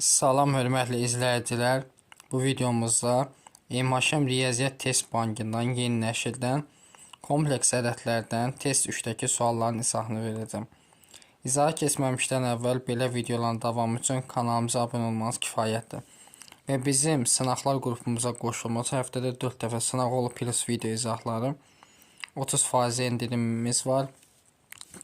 Salam hörmətli izləyicilər. Bu videomuzda MHM Riyaziyyat Test Bankından yeni nəşrdən kompleks ədədlərdən test 3-dəki sualların izahını verəcəm. İzaha keçməmişdən əvvəl belə videoların davamı üçün kanalımıza abunə olmanız kifayətdir. Və bizim sınaqlar qrupumuza qoşulması həftədə 4 dəfə sınaq olub plus video izahları. 30% endirimimiz var.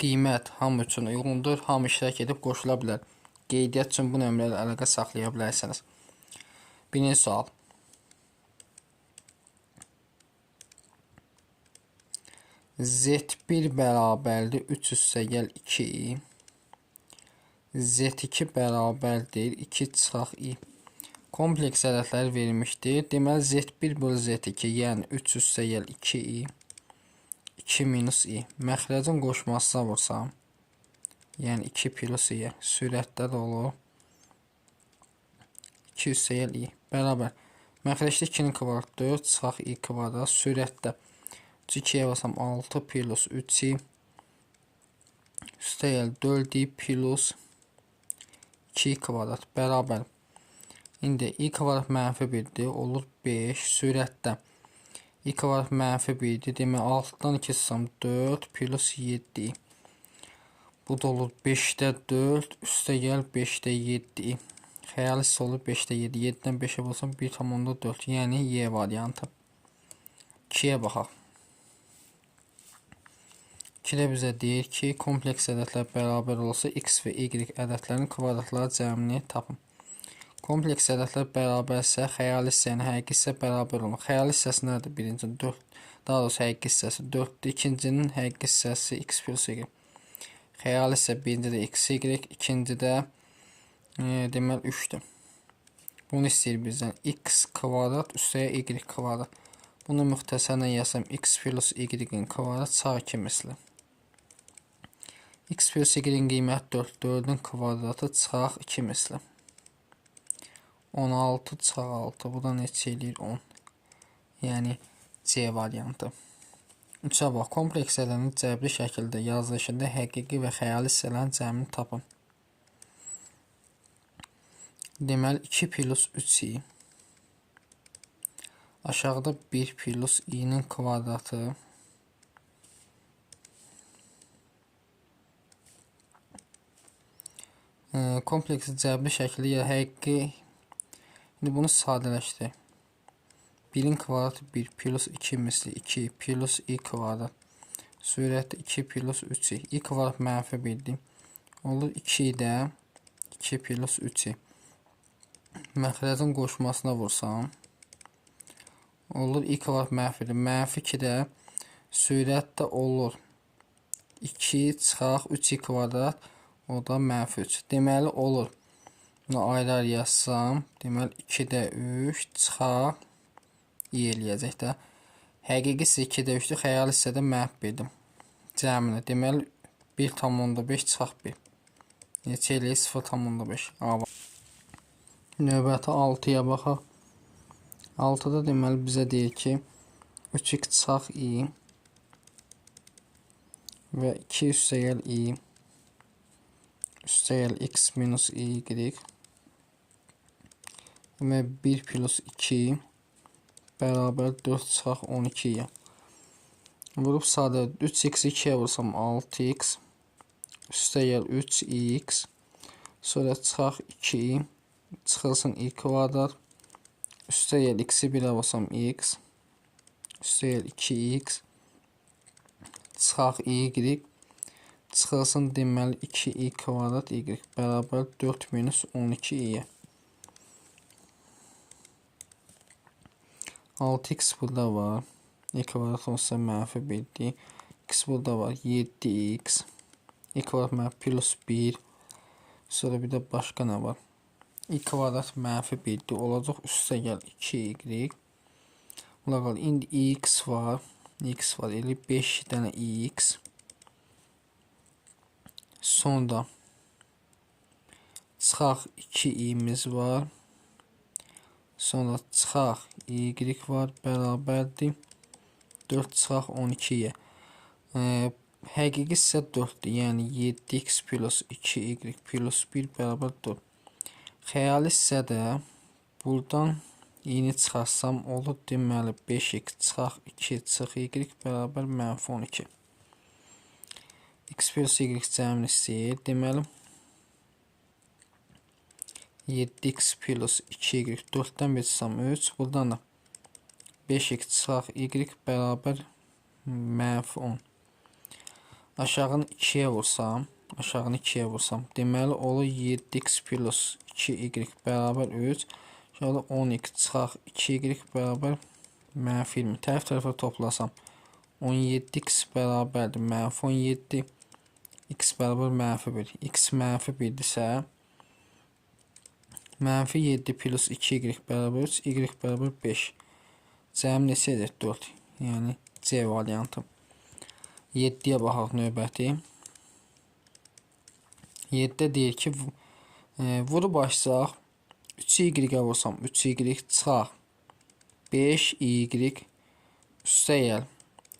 Qiymət hamı üçün uyğundur. Hamı iştirak edib qoşula bilər. Qeydiyyat üçün bu nömrələ əlaqə saxlaya bilərsiniz. Birinci sual. Z1 bərabərdir 3 üstəgəl 2i. Z2 bərabərdir 2 çıxaq i. Kompleks ədədlər verilmişdir. Deməli Z1 bölü Z2, yəni 3 üstəgəl 2i. 2 minus i. Məxrəcin qoşmasına vursam, yəni 2 plus i. Sürətdə də olur. 2 üstəgəl i. Bərabər. Məxrəcdə 2-nin kvadratı 4 çıxaq i kvadrat. Sürətdə 2-yə basam 6 plus 3i. Üstəgəl 4i plus 2 kvadrat. Bərabər. İndi i kvadrat mənfi 1-dir. Olur 5. Sürətdə i kvadrat mənfi 1-dir. Demək 6-dan 2 çıxsam 4 plus 7i. Bu da olur 5-də 4 üstəgəl 5-də 7i. Xəyali hissə olur 5-də 7. 7-dən 5-ə bolsam 1,4. Yəni Y variantı. 2-yə baxaq. 2-də bizə deyir ki, kompleks ədədlər bərabər olsa x və y ədədlərinin kvadratları cəmini tapın. Kompleks ədədlər bərabərsə xəyali hissə ilə həqiqi hissə bərabər olur. Xəyali hissəsi nədir? Birincinin 4, daha doğrusu həqiqi hissəsi 4-dür. İkincinin həqiqi hissəsi x plus y. Xəyali hissə birincidə x, y, ikincidə deməli 3-dür. Bunu istəyir bizdən x kvadrat üstəyə y kvadrat. Bunu müxtəsərlə yazsam x plus y-in kvadrat sağ 2 misli. X plus y-in qiyməti 4, 4-ün kvadratı çıxaq 2 misli. 16 çıxaq 6, bu da neçə eləyir? 10. Yəni C variantı. 3-ə bax, kompleks ədədin cəbri şəkildə yazılışında həqiqi və xəyali hissələrin cəmini tapın. Deməli 2 plus 3i. Aşağıda 1 plus i-nin kvadratı. Kompleksi cəbri şəkildə həqiqi. İndi bunu sadələşdir. 1-in kvadratı 1 plus 2 misli 2 plus i kvadrat. Sürətdə 2 plus 3i. I kvadrat mənfi 1-dir. Olur 2-də 2 plus 3i. Məxrəcin qoşmasına vursam, olur i kvadrat mənfidir. Mənfi 2-də sürətdə olur 2 çıxaq 3i kvadrat, o da mənfi 3. Deməli olur, bunu ayrı-ayrı yazsam, deməli 2-də 3 çıxaq i eləyəcək də. Həqiqi hissə 2-də 3-dür, xəyali hissədə mənfi 1-dir. Cəmini, deməli 1,5 çıxaq 1. Neçə eləyir? 0,5. A var. Növbəti 6-ya baxaq. 6-da deməli bizə deyir ki, 3x çıxaq i və 2 üstəgəl i üstəgəl x minus y. Demək 1 plus 2 bərabər 4 çıxaq 12-yə. Vurub sadə 3x-i 2-yə vursam 6x üstəgəl 3x sonra çıxaq 2i çıxılsın i kvadrat üstəgəl x-i 1-ə vursam x üstəgəl 2x çıxaq y çıxılsın deməli 2i kvadrat y bərabər 4 minus 12i. 6x burada var. Y kvadrat olsa mənfi 1-dir. X burada var. 7x. Y kvadrat mənfi plus 1. Sonra bir də başqa nə var? Y kvadrat mənfi 1-dir. Olacaq üstəgəl 2y. Bunlar qalır. İndi x var. X var. Elə 5 dənə x. Sonra çıxaq 2i'miz var. Sonra çıxaq y var, bərabərdir 4 çıxaq 12-yə. Həqiqi hissə 4-dür, yəni 7x plus 2y plus 1 bərabər 4. Xəyali hissədə buradan i'ni çıxarsam olur deməli 5x çıxaq 2 çıx y bərabər -12. X plus y cəmlisi deməli 7x plus 2y 4-dən 1 çıxsam 3. Buradan da 5x çıxaq y bərabər -10. Aşağını 2-yə vursam, deməli olur 7x plus 2y bərabər 3. Aşağıda 10x çıxaq 2y bərabər -20. Tərəf-tərəfə toplasam 17x bərabərdir -17. X bərabər -1. X -1-dirsə -7 plus 2y bərabər 3, y bərabər 5. Cəm neçədir? 4. Yəni C variantı. 7-yə baxaq növbəti. 7-də deyir ki, vurub açsaq 3y-ə vursam 3y çıxaq 5y üstəgəl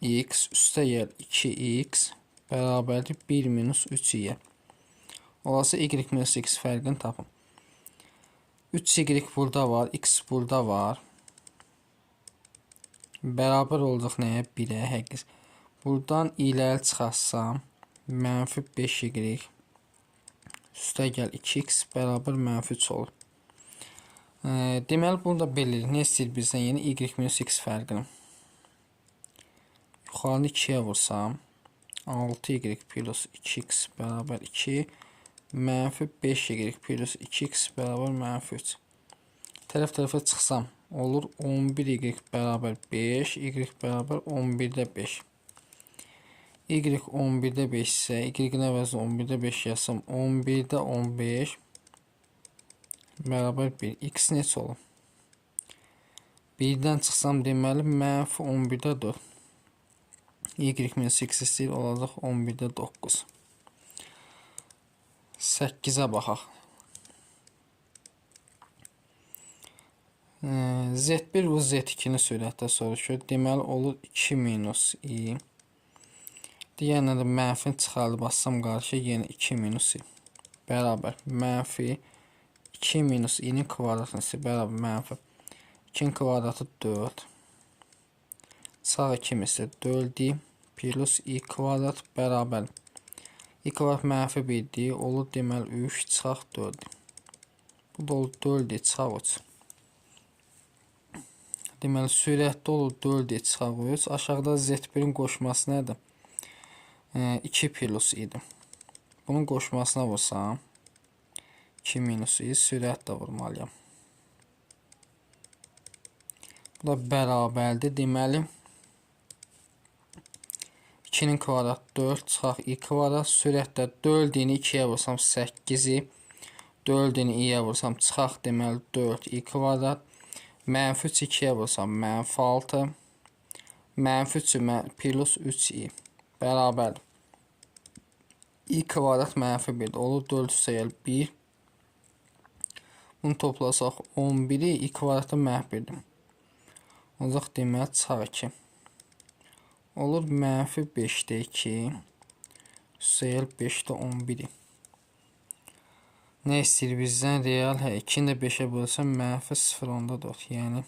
x üstəgəl 2x bərabərdir 1 minus 3y. Olası y minus x fərqini tapın. 3y burada var, x burada var. Bərabər olacaq nəyə? 1-ə həqiq. Buradan i'ləri çıxarsam -5y üstəgəl 2x bərabər -3 olur. Deməli bunu da belə nə istəyir bizdən? Yəni y minus x fərqini. Yuxarını 2-yə vursam 6y plus 2x bərabər 2 -5y plus 2x bərabər -3. Tərəf-tərəfə çıxsam olur 11y bərabər 5, y bərabər 11-də 5. Y 11-də 5 isə, y-in əvəzinə 11-də 5 yazsam 11-də 15 bərabər 1. X neçə olur? 1-dən çıxsam deməli -11-də 4. Y minus x istəyir olacaq 11-də 9. 8-ə baxaq. Z1 və Z2-ni sürətdə soruşur. Deməli olur 2 minus i. Digərinə də mənfini çıxarıb bassam qarşıya yenə 2 minus i. Bərabər -2 minus i'nin kvadratını isə bərabər -2'nin kvadratı 4. Sağ 2 isə 4i plus i kvadrat bərabər. I kvadrat -1'dir. Olur deməli 3 çıxaq 4. Bu da olur 4i çıxaq 3. Deməli sürətdə olur 4i çıxaq 3. Aşağıda Z1'in qoşması nədir? 2 plus idi. Bunun qoşmasına vursam 2 minus i sürətlə vurmalıyam. Bu da bərabərdir. Deməli 2'nin kvadrat 4 çıxaq i kvadrat. Sürətdə 4i'ni 2'yə vursam 8'i 4'ini i'yə vursam çıxaq deməli 4i kvadrat. -3 2'yə vursam -6. -3 plus 3i bərabər. I kvadrat -1 olur 4 üstəgəl 1. Bunu toplasaq 11'i i kvadratda -1'dir. Olacaq deməli çıxaq 2. Olur -5'də 2 üstəgəl 5'də 11'i. Nə istəyir bizdən? Real 2'ni də 5'ə bölsəm -0.4. Yəni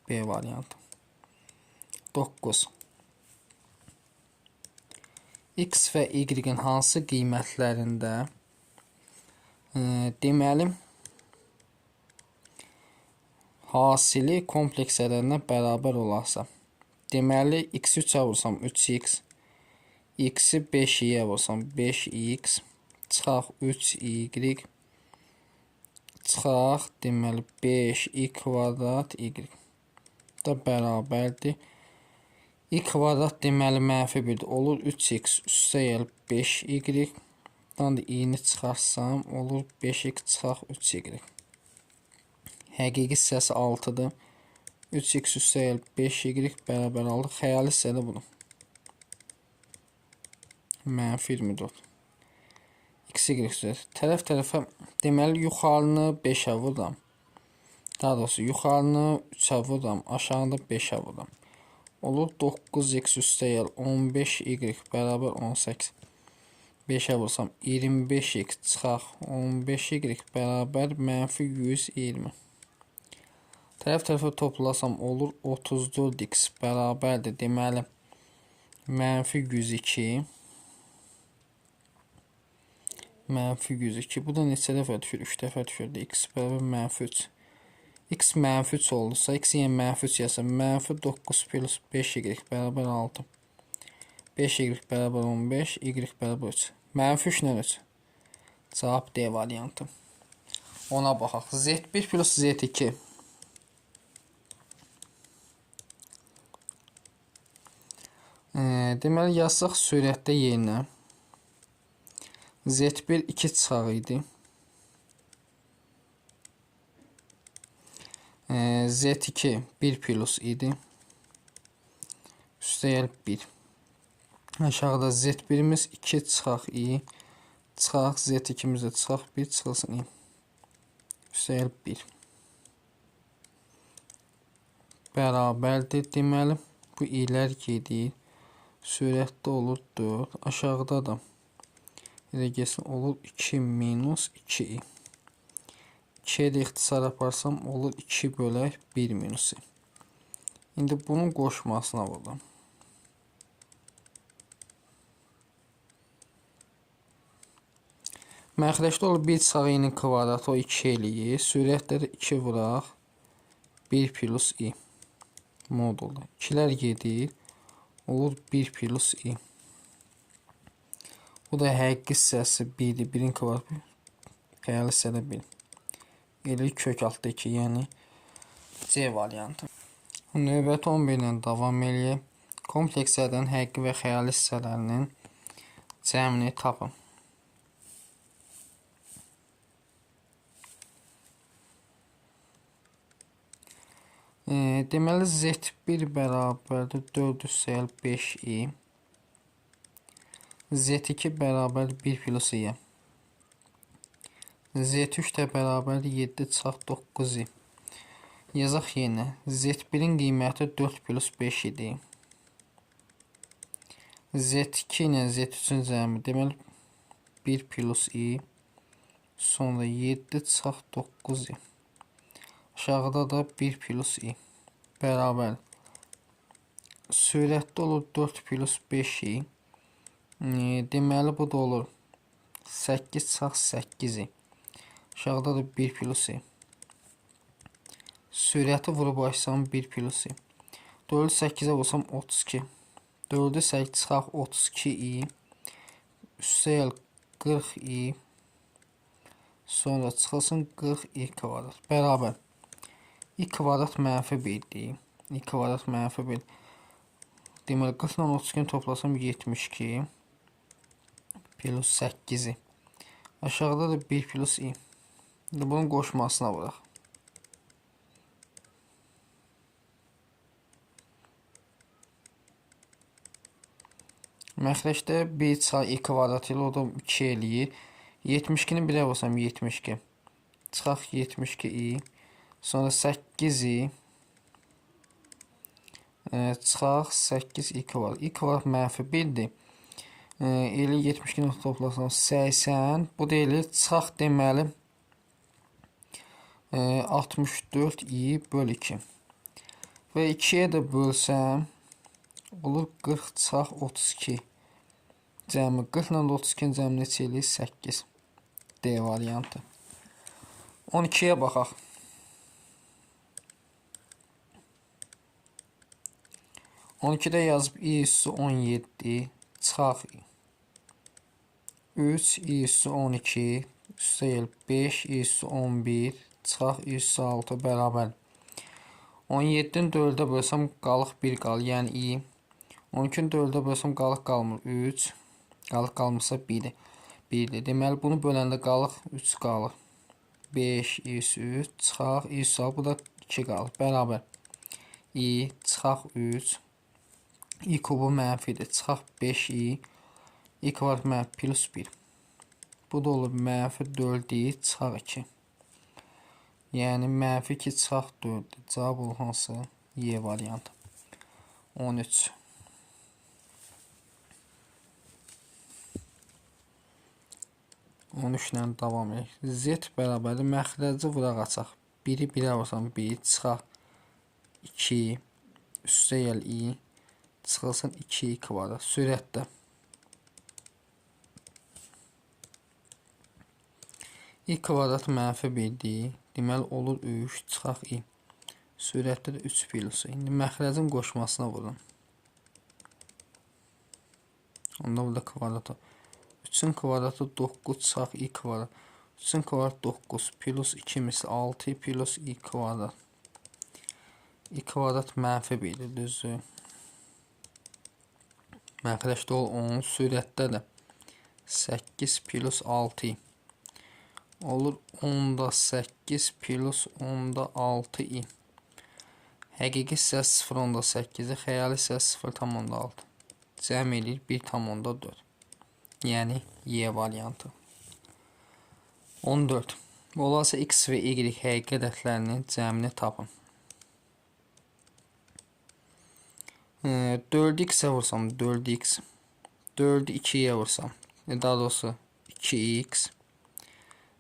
B variantı. 9. X və y-in hansı qiymətlərində deməli hasili kompleks ədədinə bərabər olarsa, deməli x-i 3'ə vursam 3x, x-i 5-yə vursam 5x, çıxaq 3y, çıxaq deməli 5i kvadrat y da bərabərdir. I kvadrat deməli -1'dir. Olur 3x üstəgəl 5y. Dan da i'ni çıxarsam olur 5x çıxaq 3y. Həqiqi hissəsi 6'dır. 3x üstəgəl 5y bərabər aldıq. Xəyali hissədə budur. -24. X, y üzrə. Tərəf-tərəfə deməli yuxarını 5'ə vururam. Daha doğrusu yuxarını 3'ə vururam. Aşağıda 5'ə vururam. Olur 9x üstəgəl 15y bərabər 18. 5'ə vursam 25x çıxaq 15y bərabər -120. Tərəf-tərəfə toplasam olur 34x bərabərdir. Deməli, -102. -102. Bu da neçə dəfə düşür? 3 dəfə düşürdü. X bərabər -3. X -3 olursa, x yəni -3 yazsam, -9 plus 5y bərabər 6. 5y bərabər 15, y bərabər 3. -3 nə 3? Cavab D variantı. Ona baxaq. Z1 plus Z2. Deməli, yazsaq sürətdə yerinə. Z1 2 çıxaq idi. Z2 1 plus idi. Üstəgəl 1. Aşağıda Z1'imiz 2 çıxaq i. Çıxaq Z2'miz də çıxaq 1 çıxılsın i. Üstəgəl 1. Bərabərdir. Deməli, bu i'lər gedir. Sürətdə olur 4. Aşağıda da gəlsin olur 2 minus 2i. 2'ye də ixtisar aparsam olur 2 bölək 1 minus i. İndi bunun qoşmasına vurdum. Məxrəcdə olur 1 çıxaq i'nin kvadratı, o 2 eləyir. Sürətdə də 2 vuraq 1 plus i modulda. 2'lər gedir. Olur 1 plus i. Bu da həqiqi hissəsi 1'dir. 1'in kvadratı. Xəyali hissədə 1. Elə kök altda 2, yəni C variantı. Növbəti 11 ilə davam eləyək. Komplekslərdən həqiqi və xəyali hissələrinin cəmini tapın. Deməli, Z1 bərabərdir 4/5i. Z2 bərabər 1 plus i. Z3 də bərabər 7 çıxaq 9i. Yazaq yenə. Z1'in qiyməti 4 plus 5 idi. Z2 ilə Z3'ün cəmi deməli 1 plus i. Sonra 7 çıxaq 9i. Aşağıda da 1 plus i. Bərabər. Sürətdə olur 4 plus 5i. Deməli, bu da olur 8 çıxaq 8i. Aşağıda da 1 plus i. Sürəti vurub açsam 1 plus i. 4'ü 8'ə vursam 32. 4'ü 8 çıxaq 32i. Üstəgəl 40i. Sonra çıxılsın 40i kvadrat. Bərabər. i kvadrat -1'dir. i kvadrat -1. Deməli, 40 ilə 32'ni toplasam 72. Plus 8i. Aşağıda da 1 plus i. Bunun qoşmasına vuraq. Məxrəcdə 1 çıxaq i kvadrat ilə o da 2 eləyir. 72'ni 1'ə vursam 72. Çıxaq 72i. Sonra 8i. Çıxaq 8i kvadrat. i kvadrat -1'dir. Elə 72'ni toplasam 80. Bu da elə çıxaq deməli 64i böl 2. Və 2'yə də bölsəm olur 40 çıxaq 32. Cəmi 40 ilə 32'nin cəmi neçə eləyir? 8. D variantı. 12'yə baxaq. 12'də yazıb i üssü 17 çıxaq 3 i üssü 12 üstəgəl 5 i üssü 11 çıxaq i üssü 6 bərabər. 17'ni 4'ə bölsəm qalıq 1 qalır, yəni i. 12'ni 4'ə bölsəm qalıq qalmır 3. Qalıq qalmırsa 1'dir. Deməli, bunu böləndə qalıq 3 qalır. 5 i üssü 3 çıxaq i üssü 6, bu da 2 qalır. Bərabər. i çıxaq 3. i kubu mənfidir. Çıxaq 5i. i kvadrat plus 1. Bu da olur -4i çıxaq 2. Yəni -2 çıxaq 4. Cavab olur hansı? Y variantı. 13. 13 ilə davam edir. Z bərabərdir. Məxrəci vuraq açaq. 1-i 1-ə vursam 1, çıxaq 2, üstə gəl i, çıxılsın 2i kvadrat. Sürətdə i kvadrat mənfi 1-dir. Deməli olur 3, çıxaq i. Sürətdə də 3 plus. İndi məxrəcin qoşmasına vurun. Onda burada kvadratı. 3-ün kvadratı 9 çıxaq i kvadrat. 3-ün kvadrat 9 plus 2 misli 6 plus i kvadrat. I kvadrat mənfi 1-dir, düzdür. Məxrəcdə ol 10, sürətdə də 8 plus 6 olur 10-da 8 plus 10-da 6 i. Həqiqi hissəsi 0,8, xəyali hissəsi 0,6. Cəm edir 1,4. Yəni Y variantı. 14. Olarsa x və y həqiqi ədədlərinin cəmini tapın. 4x-ə vursam 4x, 4-ü 2-yə vursam, daha doğrusu 2x,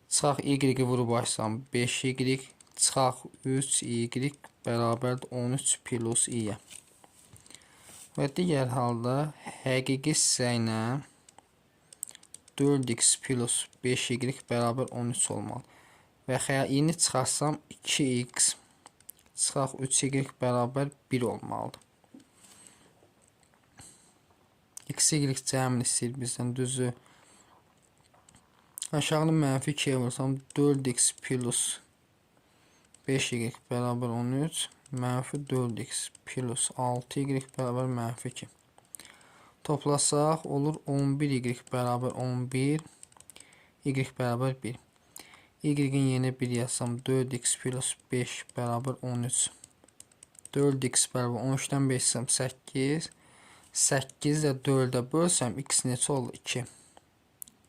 çıxaq y-i vurub açsam 5y, çıxaq 3y bərabərdir 13 plus i-yə. Və digər halda həqiqi hissə ilə 4x plus 5y bərabər 13 olmalı. Və i-ni çıxarsam 2x, çıxaq 3y bərabər 1 olmalıdır. X-y cəmini istəyir bizdən, düzü. Aşağıda mənfi 2-yə vursam 4x plus 5y bərabər 13, mənfi 4x plus 6y bərabər mənfi 2. Toplasaq olur 11y bərabər 11, y bərabər 1. Y-in yerinə 1 yazsam 4x plus 5 bərabər 13. 4x bərabər 13-dən 5 yazsam 8. 8-i də 4-ə bölsəm x neçə olur? 2.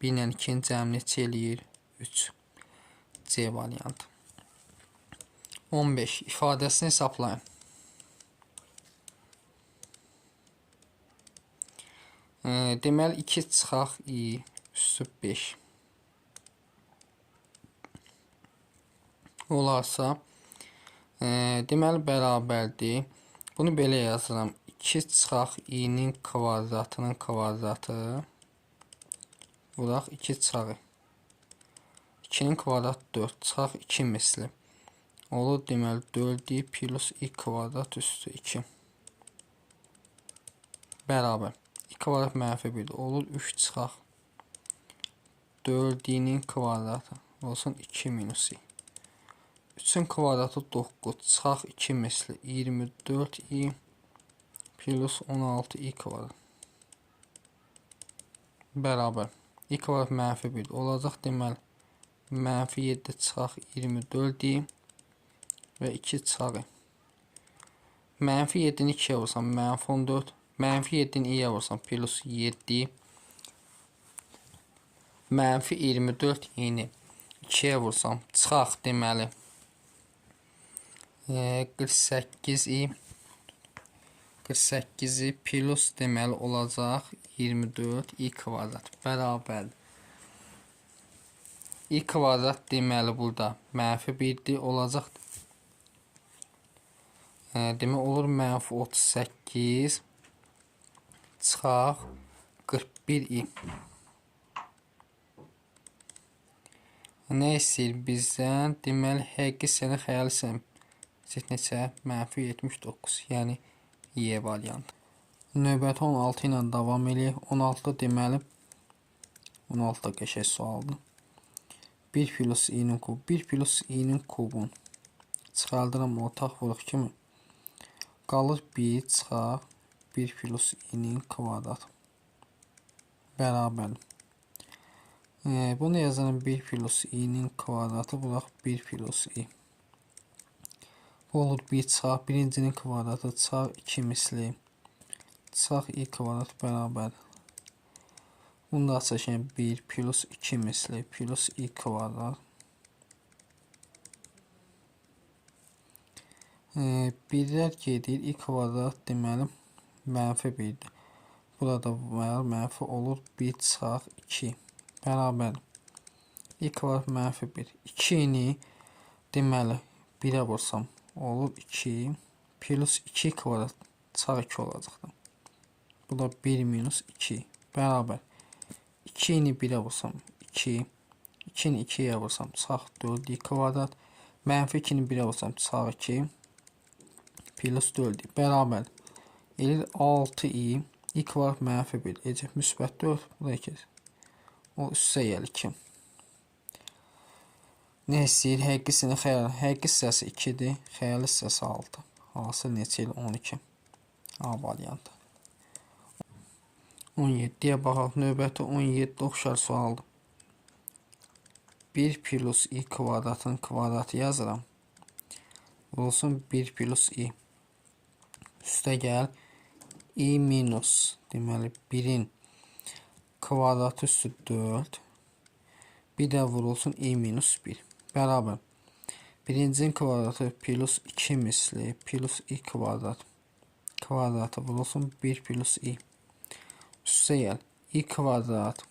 1 ilə 2-nin cəmi neçə eləyir? 3. C variantı. 15. İfadəsini hesablayın. Deməli 2 çıxaq i üstü 5. Olarsa deməli bərabərdir. Bunu belə yazıram. 2 çıxaq i-nin kvadratının kvadratı vuraq 2 çıxaq 2-nin kvadratı 4 çıxaq 2 misli olur, deməli 4i plus i kvadrat üstü 2 bərabər i kvadrat mənfi 1 olur 3 çıxaq 4i-nin kvadratı olsun 2 minus i. 3-ün kvadratı 9 çıxaq 2 misli 24i plus 16i kvadrat bərabər i kvadrat mənfi 1 olacaq, deməli mənfi 7 çıxaq 24i və 2 çıxaq i. Mənfi 7-ni 2-yə vursam mənfi 14, mənfi 7-ni i-yə vursam plus 7, mənfi 24 i-ni 2-yə vursam çıxaq, deməli 48i 48-i plus deməli olacaq 24 i kvadrat bərabər. I kvadrat deməli burada mənfi 1-dir olacaq. Demək olur mənfi 38 çıxaq 41 i. Nə istəyir bizdən? Deməli həqiqi hissənin xəyali hissənin neçə? Mənfi 79. Yəni Y variantı. Növbəti 16 ilə davam eləyək. 16-da deməli 16-da qəşəng sualdır. 1 plus i-nin kubu. 1 plus i-nin kubun çıxardıram ortaq vuruq kimi. Qalır 1 çıxaq 1 plus i-nin kvadrat bərabər. Bunu yazarım 1 plus i-nin kvadratı vuraq 1 plus i. Bu olur 1 çıxaq, birincinin kvadratı çıxaq 2 misli çıxaq i kvadrat bərabər. Bunu da açacağım 1 plus 2 misli plus i kvadrat. Birlər gedir, i kvadrat deməli mənfi 1-dir. Burada mənfi olur 1 çıxaq 2 bərabər. i kvadrat mənfi 1. 2-ni deməli 1-ə vursam olur 2 plus 2 kvadrat sağ 2 olacaqdır. Bu da 1 minus 2 bərabər. 2-ni 1-ə vursam 2. 2-ni 2-yə vursam sağ 4i kvadrat. Mənfi 2-ni 1-ə vursam sağ 2 plus 4i bərabər. Elir 6i. i kvadrat mənfi 1 ecək müsbət 4. Bu da 2. O üstə gəlir 2. Ne istəyir? Həqiqisini xəyal. Həqiqi hissəsi 2-dir. Xəyali hissəsi 6. Hasıl neçə ilə 12. A variantı. 17-yə baxaq. Növbəti 17 oxşar sualdır. 1 plus i kvadratın kvadratı yazıram. Olsun 1 plus i. Üstə gəl. i minus. Deməli 1-in kvadratı üstü 4. Bir də vurulsun i minus 1. Bərabər. Birincinin kvadratı plus 2 misli plus i kvadrat. Kvadratı vurulsun 1 plus i. Üstə gəl. i kvadrat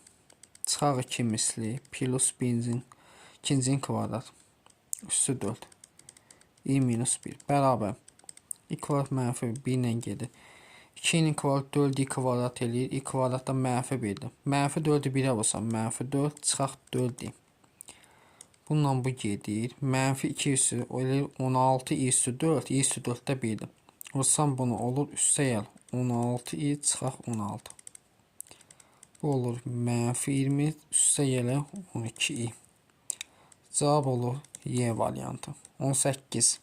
çıxaq 2 misli plus ikincinin kvadrat. Üstü 4. i minus 1. Bərabər. i kvadrat mənfi 1 ilə gedir. 2-nin kvadrat 4i kvadrat eləyir. i kvadratda mənfi 1-dir. Mənfi 4-ü 1-ə vursam mənfi 4 çıxaq 4i. Bununla bu gedir. Mənfi 2 üstü eləyir 16i üstü 4. i üstü 4-də 1-dir. Vursam bunu olur üstə gəl. 16i çıxaq 16. Bu olur mənfi 20 üstə gələ 12i. Cavab olur Y variantı. 18.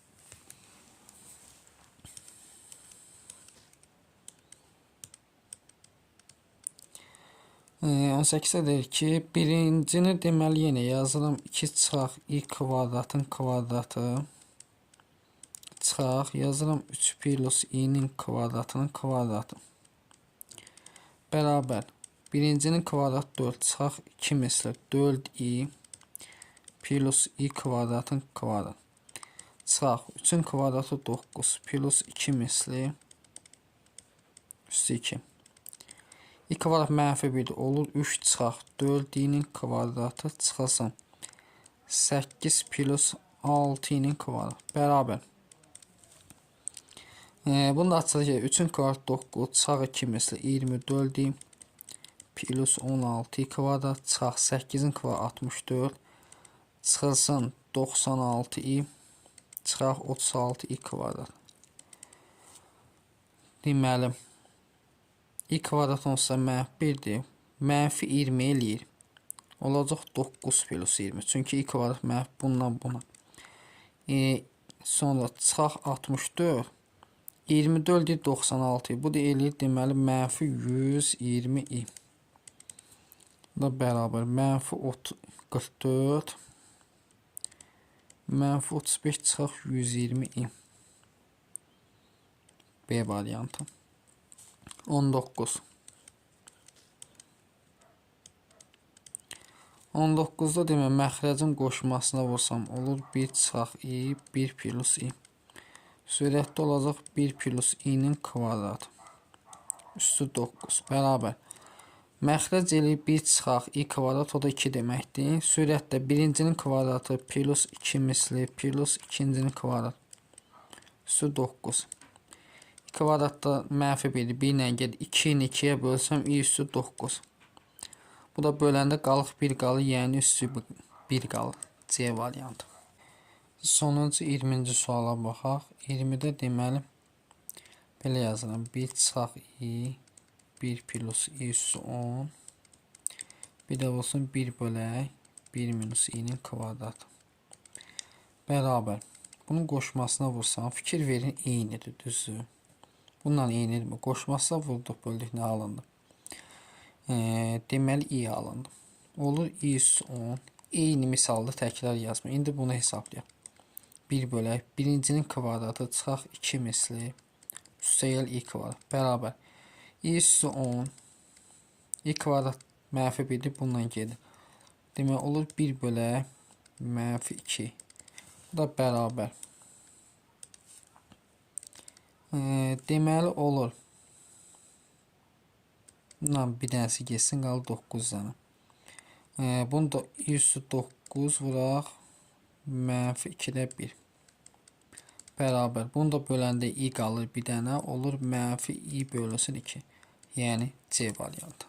18'e deyir ki, birincini deməli yenə yazıram. 2 çıxaq i kvadratın kvadratı çıxaq yazıram 3 plus i'nin kvadratının kvadratı bərabər. Birincinin kvadratı 4 çıxaq 2 misli 4i plus i kvadratın kvadratı çıxaq 3'ün kvadratı 9 plus 2 misli üstü 2. i kvadrat mənfi 1 olur 3 çıxaq 4i'nin kvadratı çıxasın 8 plus 6i'nin kvadratı bərabər. Bunu da açılır ki 3'ün kvadratı 9 çıxaq 2 misli 24i plus 16i kvadrat çıxaq 8'in kvadratı 64 çıxılsın 96i çıxaq 36i kvadrat. Deməli i kvadrat olsa mənfi 1'dir. Mənfi 20 eləyir. Olacaq 9 plus 20. Çünki i kvadrat mənfi bundan buna. Sonra çıxaq 64. 24 96. Bu da eləyir deməli mənfi 120i. Bu da bərabər mənfi 44. Mənfi 35 çıxaq 120i. B variantı. 19. 19'da demək məxrəcin qoşmasına vursam olur 1 çıxaq i 1 plus i. Sürətdə olacaq 1 plus i'nin kvadratı üstü 9 bərabər. Məxrəc eləyir 1 çıxaq i kvadrat o da 2 deməkdir. Sürətdə birincinin kvadratı plus 2 misli plus ikincinin kvadratı üstü 9. Kvadratda mənfi 1 ilə gedir. 2'ni 2'yə bölsəm i üstü 9. Bu da böləndə qalıq 1 qalır. Yəni üstü 1 qalır. C variantı. Sonuncu 20-ci suala baxaq. 20'də deməli belə yazıram. 1 çıxaq i 1 plus i üstü 10. Bir də olsun 1 bölək 1 minus i'nin kvadratı. Bərabər. Bunun qoşmasına vursam fikir verin eynidir, düzdür. Bununla eynidirmi? Qoşmasına vurduq, böldük, nə alındı? Deməli i alındı. Olur i üstü 10. Eyni misalda təkrar yazma. İndi bunu hesablayaq. 1 bölək. Birincinin kvadratı çıxaq 2 misli. Üstə gəl i kvadrat. Bərabər. i üstü 10. i kvadrat mənfi 1'dir. Bununla gedir. Demək olur 1 bölək mənfi 2. Bu da bərabər. Deməli olur. Bundan bir dənəsi geçsin, qalır 9 dənə. Bunu da i üstü 9 vuraq -2-də 1 bərabər. Bunu da böləndə i qalır bir dənə, olur -i bölünsün 2. Yəni C variantı.